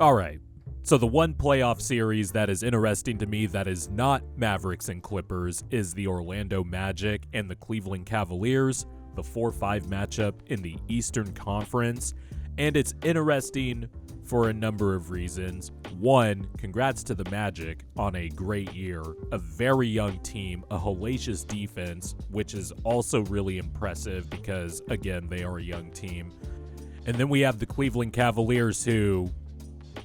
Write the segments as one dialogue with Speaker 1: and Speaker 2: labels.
Speaker 1: All right. So the one playoff series that is interesting to me that is not Mavericks and Clippers is the Orlando Magic and the Cleveland Cavaliers, the 4-5 matchup in the Eastern Conference. And it's interesting for a number of reasons. One, congrats to the Magic on a great year, a very young team, a hellacious defense, which is also really impressive because, again, they are a young team. And then we have the Cleveland Cavaliers, who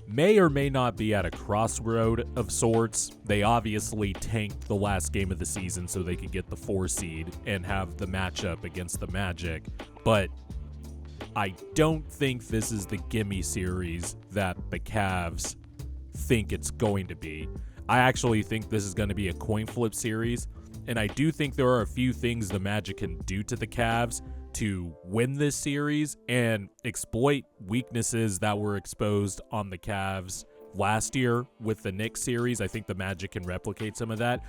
Speaker 1: may or may not be at a crossroad of sorts. They obviously tanked the last game of the season so they could get the 4 seed and have the matchup against the Magic. But I don't think this is the gimme series that the Cavs think it's going to be. I actually think this is going to be a coin flip series, and I do think there are a few things the Magic can do to the Cavs to win this series and exploit weaknesses that were exposed on the Cavs last year with the Knicks series. I think the Magic can replicate some of that.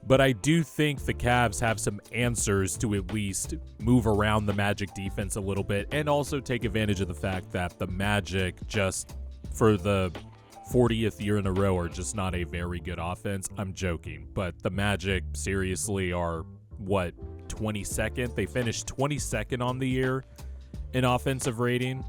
Speaker 1: But I do think the Cavs have some answers to at least move around the Magic defense a little bit and also take advantage of the fact that the Magic, just for the 40th year in a row, are just not a very good offense. I'm joking, but the Magic seriously are, 22nd? They finished 22nd on the year in offensive rating.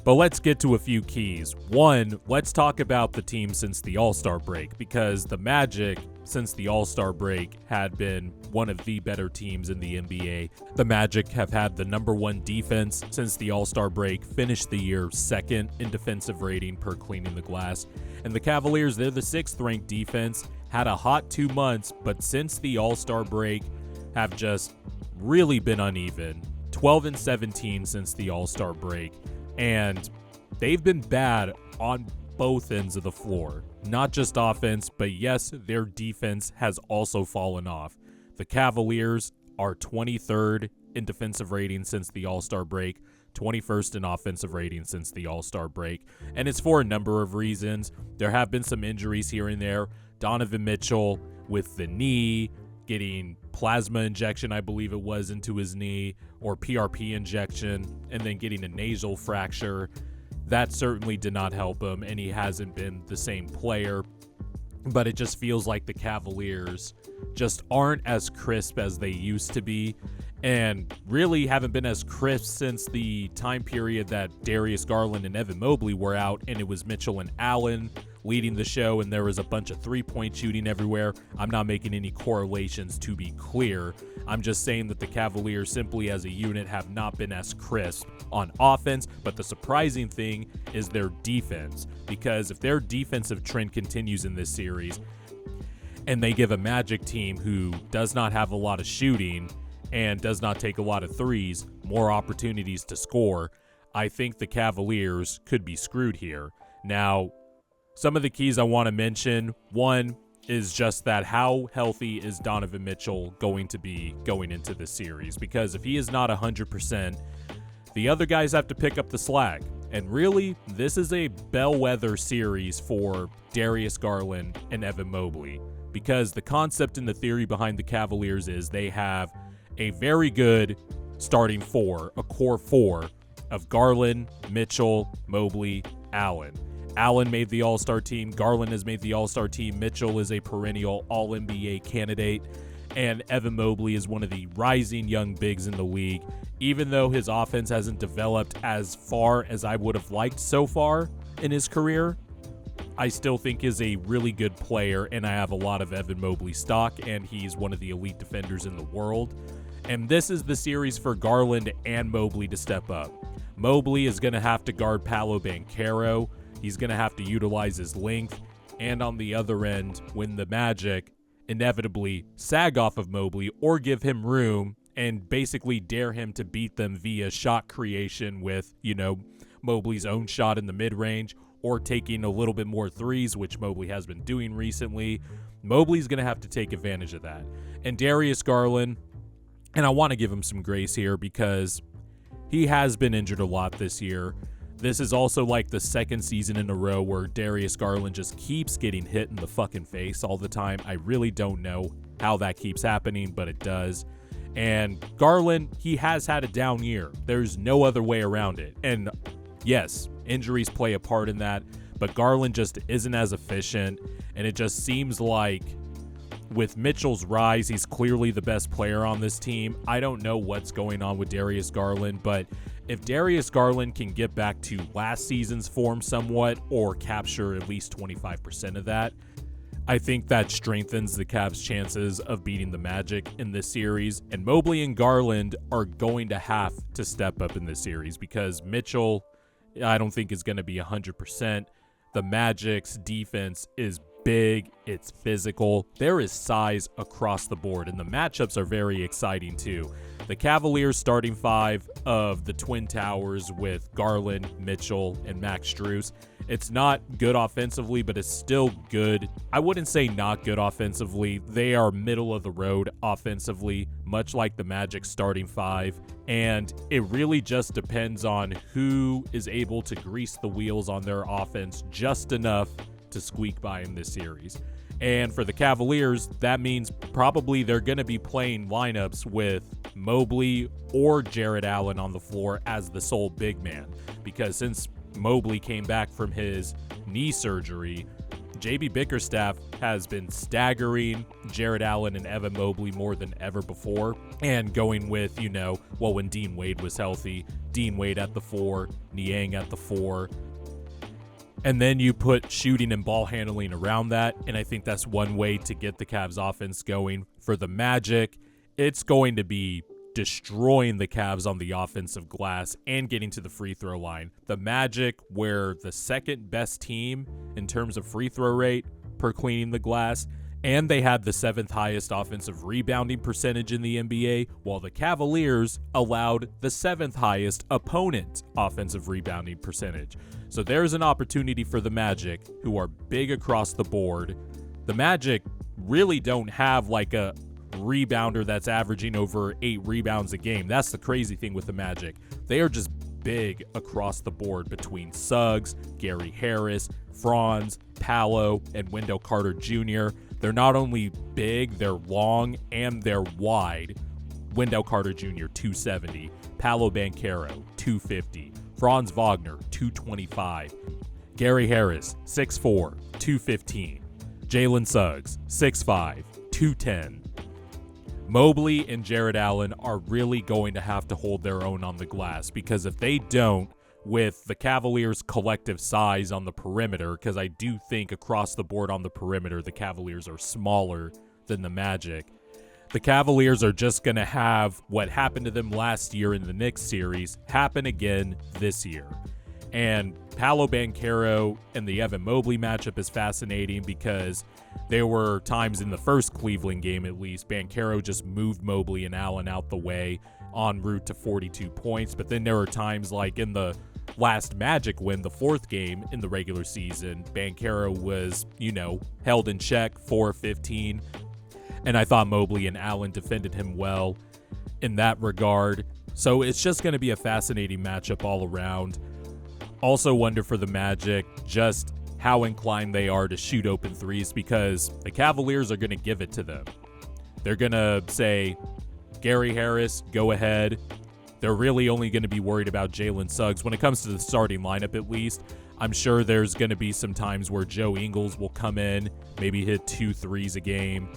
Speaker 1: But let's get to a few keys. One, let's talk about the team since the All-Star break, because the Magic, since the All-Star break, had been one of the better teams in the NBA. The Magic have had the number 1 defense since the All-Star break, finished the year 2nd in defensive rating per Cleaning the Glass. And the Cavaliers, they're the 6th ranked defense, had a hot 2 months, but since the All-Star break have just really been uneven. 12-17 since the All-Star break. And they've been bad on both ends of the floor. Not just offense, but yes, their defense has also fallen off. The Cavaliers are 23rd in defensive rating since the All-Star break, 21st in offensive rating since the All-Star break. And it's for a number of reasons. There have been some injuries here and there. Donovan Mitchell with the knee, getting plasma injection, I believe it was, into his knee, or PRP injection, and then getting a nasal fracture. That certainly did not help him, and he hasn't been the same player. But it just feels like the Cavaliers just aren't as crisp as they used to be, and really haven't been as crisp since the time period that Darius Garland and Evan Mobley were out, and it was Mitchell and Allen leading the show, and there was a bunch of three-point shooting everywhere. I'm not making any correlations, to be clear. I'm just saying that the Cavaliers simply as a unit have not been as crisp on offense, but the surprising thing is their defense, because if their defensive trend continues in this series and they give a Magic team who does not have a lot of shooting and does not take a lot of threes more opportunities to score, I think the Cavaliers could be screwed here. Now, some of the keys I want to mention, one is just that how healthy is Donovan Mitchell going to be going into this series? Because if he is not 100%, the other guys have to pick up the slack. And really, this is a bellwether series for Darius Garland and Evan Mobley, because the concept and the theory behind the Cavaliers is they have a very good starting 4, a core 4 of Garland, Mitchell, Mobley, Allen. Allen made the All-Star team. Garland has made the All-Star team. Mitchell is a perennial All-NBA candidate. And Evan Mobley is one of the rising young bigs in the league. Even though his offense hasn't developed as far as I would have liked so far in his career, I still think is a really good player, and I have a lot of Evan Mobley stock, and he's one of the elite defenders in the world. And this is the series for Garland and Mobley to step up. Mobley is going to have to guard Paolo Banchero. He's going to have to utilize his length. And on the other end, when the Magic inevitably sag off of Mobley or give him room and basically dare him to beat them via shot creation with, Mobley's own shot in the mid-range or taking a little bit more threes, which Mobley has been doing recently, Mobley's going to have to take advantage of that. And Darius Garland, and I want to give him some grace here because he has been injured a lot this year. This is also like the second season in a row where Darius Garland just keeps getting hit in the fucking face all the time. I really don't know how that keeps happening, but it does. And Garland, he has had a down year. There's no other way around it. And yes, injuries play a part in that, but Garland just isn't as efficient, and it just seems like with Mitchell's rise, he's clearly the best player on this team. I don't know what's going on with Darius Garland, but if Darius Garland can get back to last season's form somewhat or capture at least 25% of that, I think that strengthens the Cavs' chances of beating the Magic in this series. And Mobley and Garland are going to have to step up in this series because Mitchell, I don't think, is going to be 100%. The Magic's defense is big, it's physical, there is size across the board, and the matchups are very exciting too. The Cavaliers starting five of the Twin Towers with Garland, Mitchell, and Max Strus. It's not good offensively, but it's still good. I wouldn't say not good offensively. They are middle of the road offensively, much like the Magic starting five. And it really just depends on who is able to grease the wheels on their offense just enough to squeak by in this series. And for the Cavaliers, that means probably they're going to be playing lineups with Mobley or Jarrett Allen on the floor as the sole big man. Because since Mobley came back from his knee surgery, JB Bickerstaff has been staggering Jarrett Allen and Evan Mobley more than ever before. And going with, when Dean Wade was healthy, Dean Wade at the 4, Niang at the 4. And then you put shooting and ball handling around that, and I think that's one way to get the Cavs offense going. For the Magic, it's going to be destroying the Cavs on the offensive glass and getting to the free throw line. The Magic were the second best team in terms of free throw rate per cleaning the glass, and they had the 7th highest offensive rebounding percentage in the NBA, while the Cavaliers allowed the 7th highest opponent offensive rebounding percentage. So there's an opportunity for the Magic, who are big across the board. The Magic really don't have like a rebounder that's averaging over 8 rebounds a game. That's the crazy thing with the Magic. They are just big across the board between Suggs, Gary Harris, Franz, Paolo, and Wendell Carter Jr. They're not only big, they're long, and they're wide. Wendell Carter Jr., 270. Paolo Banchero, 250. Franz Wagner, 225. Gary Harris, 6'4", 215. Jalen Suggs, 6'5", 210. Mobley and Jarrett Allen are really going to have to hold their own on the glass, because if they don't, with the Cavaliers' collective size on the perimeter, because I do think across the board on the perimeter, the Cavaliers are smaller than the Magic. The Cavaliers are just going to have what happened to them last year in the Knicks series happen again this year. And Paolo Banchero and the Evan Mobley matchup is fascinating because there were times in the first Cleveland game, at least, Banchero just moved Mobley and Allen out the way en route to 42 points. But then there were times like in the last Magic win, the 4th game in the regular season, Banchero was, held in check, 4-15. And I thought Mobley and Allen defended him well in that regard. So it's just going to be a fascinating matchup all around. Also wonder for the Magic just how inclined they are to shoot open threes, because the Cavaliers are going to give it to them. They're going to say, Gary Harris, go ahead. They're really only going to be worried about Jalen Suggs. When it comes to the starting lineup, at least, I'm sure there's going to be some times where Joe Ingles will come in, maybe hit 2 threes a game.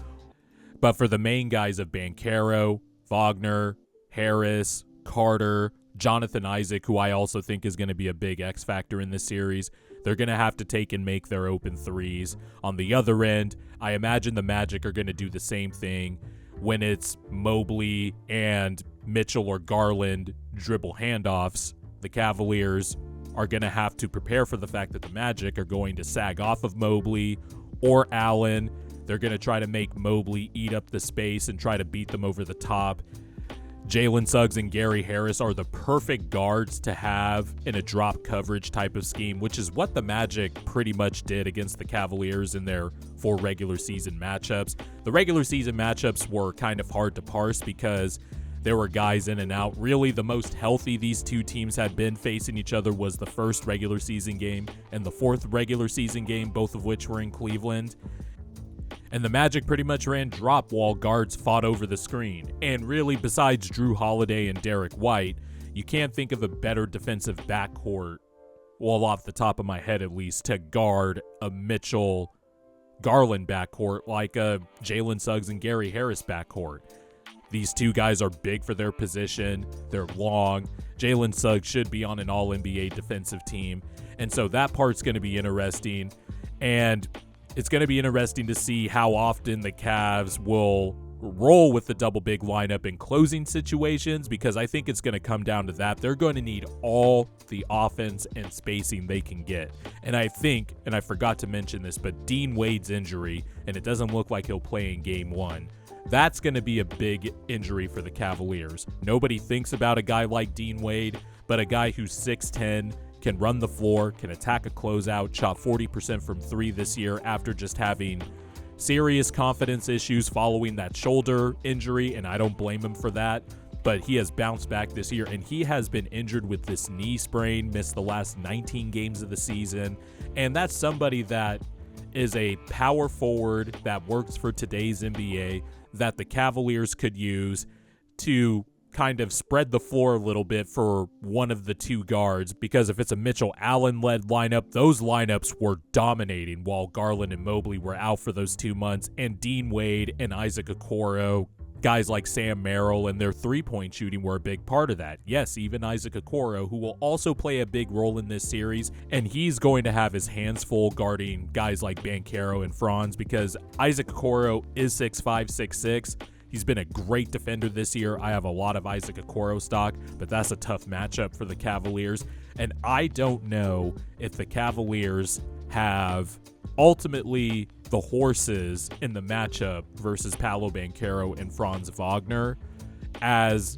Speaker 1: But for the main guys of Banchero, Wagner, Harris, Carter, Jonathan Isaac, who I also think is going to be a big X factor in this series, they're going to have to take and make their open threes. On the other end, I imagine the Magic are going to do the same thing when it's Mobley and Mitchell or Garland dribble handoffs. The Cavaliers are going to have to prepare for the fact that the Magic are going to sag off of Mobley or Allen. They're going to try to make Mobley eat up the space and try to beat them over the top. Jalen Suggs and Gary Harris are the perfect guards to have in a drop coverage type of scheme, which is what the Magic pretty much did against the Cavaliers in their 4 regular season matchups. The regular season matchups were kind of hard to parse because there were guys in and out. Really, the most healthy these two teams had been facing each other was the first regular season game and the 4th regular season game, both of which were in Cleveland. And the Magic pretty much ran drop while guards fought over the screen. And really, besides Drew Holiday and Derek White, you can't think of a better defensive backcourt well, off the top of my head at least, to guard a Mitchell Garland backcourt like a Jalen Suggs and Gary Harris backcourt. These two guys are big for their position. They're long. Jalen Suggs should be on an all-NBA defensive team. And so that part's going to be interesting. And it's going to be interesting to see how often the Cavs will roll with the double big lineup in closing situations, because I think it's going to come down to that. They're going to need all the offense and spacing they can get. And I think, and I forgot to mention this, but Dean Wade's injury, and it doesn't look like he'll play in game 1, that's going to be a big injury for the Cavaliers. Nobody thinks about a guy like Dean Wade, but a guy who's 6'10", can run the floor, can attack a closeout, shot 40% from 3 this year after just having serious confidence issues following that shoulder injury, and I don't blame him for that. But he has bounced back this year, and he has been injured with this knee sprain, missed the last 19 games of the season, and that's somebody that is a power forward that works for today's NBA that the Cavaliers could use to kind of spread the floor a little bit for one of the two guards, because if it's a Mitchell Allen-led lineup, those lineups were dominating while Garland and Mobley were out for those 2 months, and Dean Wade and Isaac Okoro, guys like Sam Merrill and their three-point shooting were a big part of that. Yes, even Isaac Okoro, who will also play a big role in this series, and he's going to have his hands full guarding guys like Banchero and Franz, because Isaac Okoro is 6'5", 6'6". He's been a great defender this year. I have a lot of Isaac Okoro stock, but that's a tough matchup for the Cavaliers. And I don't know if the Cavaliers have ultimately the horses in the matchup versus Paolo Banchero and Franz Wagner, as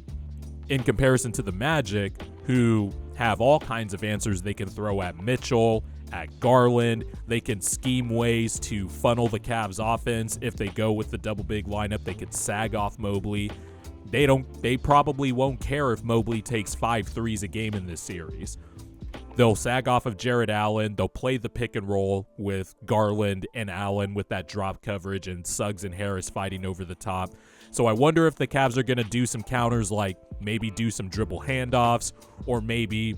Speaker 1: in comparison to the Magic, who have all kinds of answers they can throw at Mitchell, at Garland. They can scheme ways to funnel the Cavs offense. If they go with the double big lineup, they could sag off Mobley. They probably won't care if Mobley takes 5 threes a game in this series. They'll sag off of Jared Allen. They'll play the pick and roll with Garland and Allen with that drop coverage, and Suggs and Harris fighting over the top. So I wonder if the Cavs are going to do some counters, like maybe do some dribble handoffs, or maybe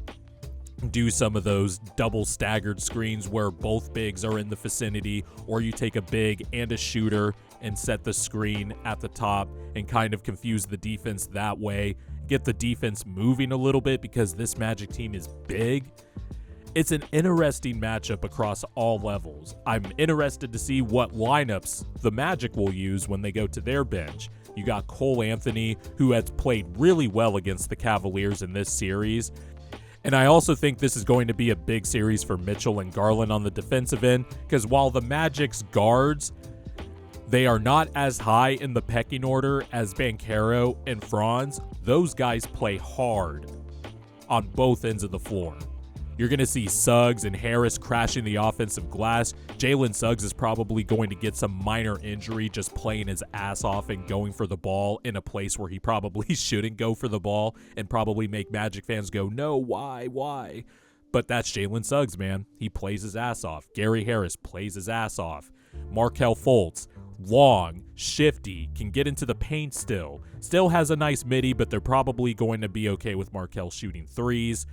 Speaker 1: do some of those double staggered screens where both bigs are in the vicinity, or you take a big and a shooter and set the screen at the top and kind of confuse the defense that way, get the defense moving a little bit, because this Magic team is big. It's an interesting matchup across all levels. I'm interested to see what lineups the Magic will use when they go to their bench. You got Cole Anthony, who has played really well against the Cavaliers in this series. And I also think this is going to be a big series for Mitchell and Garland on the defensive end, because while the Magic's guards, they are not as high in the pecking order as Banchero and Franz, those guys play hard on both ends of the floor. You're going to see Suggs and Harris crashing the offensive glass. Jalen Suggs is probably going to get some minor injury just playing his ass off and going for the ball in a place where he probably shouldn't go for the ball, and probably make Magic fans go, no, why? But that's Jalen Suggs, man. He plays his ass off. Gary Harris plays his ass off. Markelle Fultz, long, shifty, can get into the paint still. Still has a nice midi, but they're probably going to be okay with Markelle shooting threes.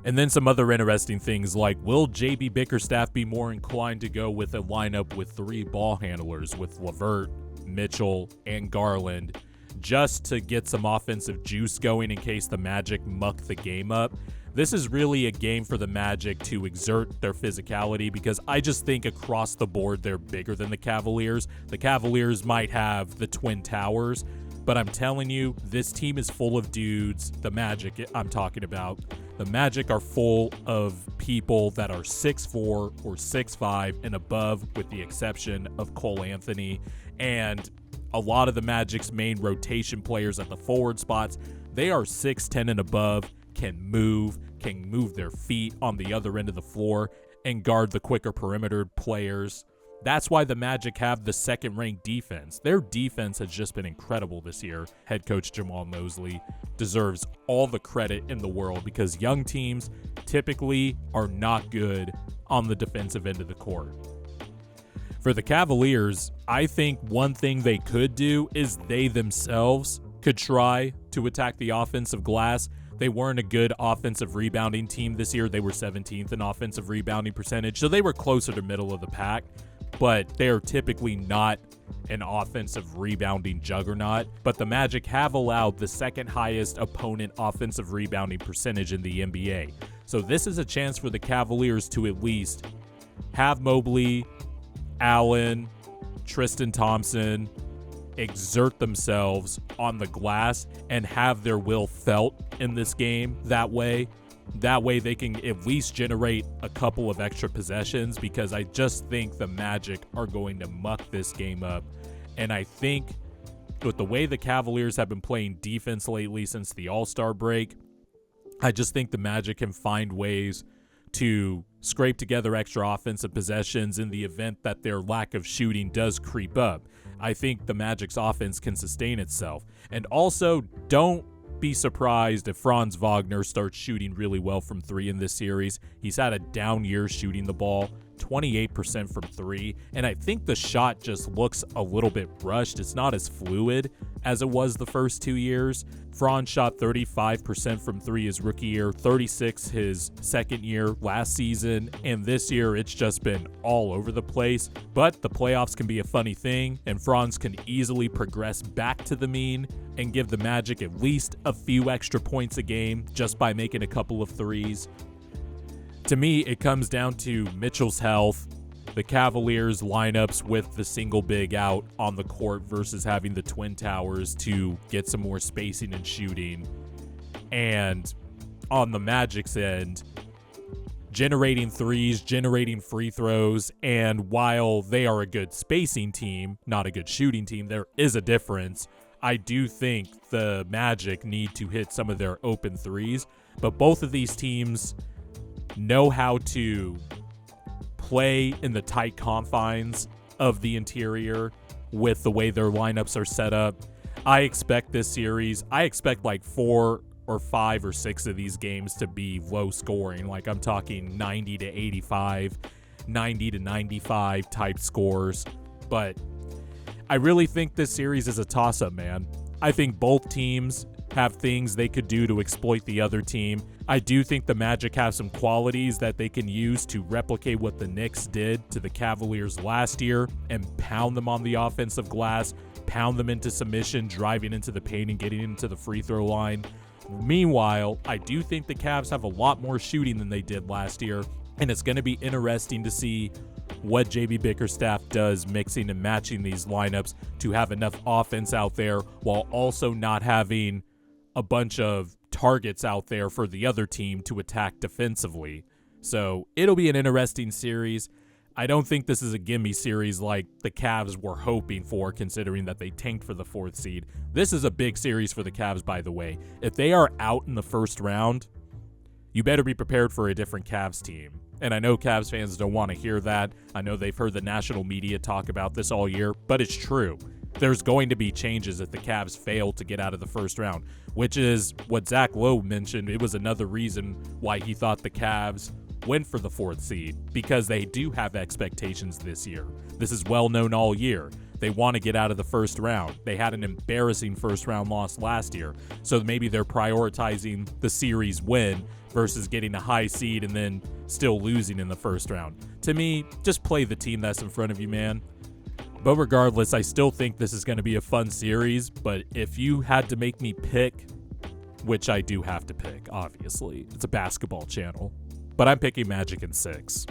Speaker 1: And then some other interesting things like, will J.B. Bickerstaff be more inclined to go with a lineup with 3 ball handlers with LeVert, Mitchell, and Garland, just to get some offensive juice going in case the Magic muck the game up? This is really a game for the Magic to exert their physicality, because I just think across the board they're bigger than the Cavaliers. The Cavaliers might have the Twin Towers, but I'm telling you, this team is full of dudes. The Magic I'm talking about. The Magic are full of people that are 6'4" or 6'5" and above, with the exception of Cole Anthony. And a lot of the Magic's main rotation players at the forward spots, they are 6'10" and above, can move their feet on the other end of the floor, and guard the quicker perimeter players. That's why the Magic have the second-ranked defense. Their defense has just been incredible this year. Head coach Jamal Mosley deserves all the credit in the world, because young teams typically are not good on the defensive end of the court. For the Cavaliers, I think one thing they could do is they themselves could try to attack the offensive glass. They weren't a good offensive rebounding team this year. They were 17th in offensive rebounding percentage, so they were closer to middle of the pack, but they're typically not an offensive rebounding juggernaut. But the Magic have allowed the second highest opponent offensive rebounding percentage in the NBA. So this is a chance for the Cavaliers to at least have Mobley, Allen, Tristan Thompson exert themselves on the glass and have their will felt in this game that way. That way they can at least generate a couple of extra possessions, because I just think the Magic are going to muck this game up. And I think with the way the Cavaliers have been playing defense lately since the All-Star break, I just think the Magic can find ways to scrape together extra offensive possessions in the event that their lack of shooting does creep up. I think the Magic's offense can sustain itself. And also, don't be surprised if Franz Wagner starts shooting really well from three in this series. He's had a down year shooting the ball, 28% from three, and I think the shot just looks a little bit rushed. It's not as fluid as it was the first 2 years. Franz shot 35% from three his rookie year, 36 his second year last season, and this year it's just been all over the place. But the playoffs can be a funny thing, and Franz can easily progress back to the mean and give the Magic at least a few extra points a game just by making a couple of threes. To me, it comes down to Mitchell's health, the Cavaliers lineups with the single big out on the court versus having the Twin Towers to get some more spacing and shooting. And on the Magic's end, generating threes, generating free throws, and while they are a good spacing team, not a good shooting team, there is a difference. I do think the Magic need to hit some of their open threes, but both of these teams know how to play in the tight confines of the interior with the way their lineups are set up. I expect this series, I expect like 4 or 5 or 6 of these games to be low scoring. Like I'm talking 90 to 85, 90 to 95 type scores. But I really think this series is a toss-up, man. I think both teams have things they could do to exploit the other team. I do think the Magic have some qualities that they can use to replicate what the Knicks did to the Cavaliers last year and pound them on the offensive glass, pound them into submission, driving into the paint and getting into the free throw line. Meanwhile, I do think the Cavs have a lot more shooting than they did last year, and it's going to be interesting to see what JB Bickerstaff does mixing and matching these lineups to have enough offense out there while also not having a bunch of targets out there for the other team to attack defensively. So it'll be an interesting series. I don't think this is a gimme series like the Cavs were hoping for, considering that they tanked for the 4th seed. This is a big series for the Cavs, by the way. If they are out in the first round, you better be prepared for a different Cavs team. And I know Cavs fans don't want to hear that. I know they've heard the national media talk about this all year, but it's true. There's going to be changes if the Cavs fail to get out of the first round, which is what Zach Lowe mentioned. It was another reason why he thought the Cavs went for the 4th seed, because they do have expectations this year. This is well known all year. They want to get out of the first round. They had an embarrassing first round loss last year, so maybe they're prioritizing the series win versus getting a high seed and then still losing in the first round. To me, just play the team that's in front of you, man. But regardless, I still think this is going to be a fun series. But if you had to make me pick, which I do have to pick, obviously, it's a basketball channel, but I'm picking Magic in 6.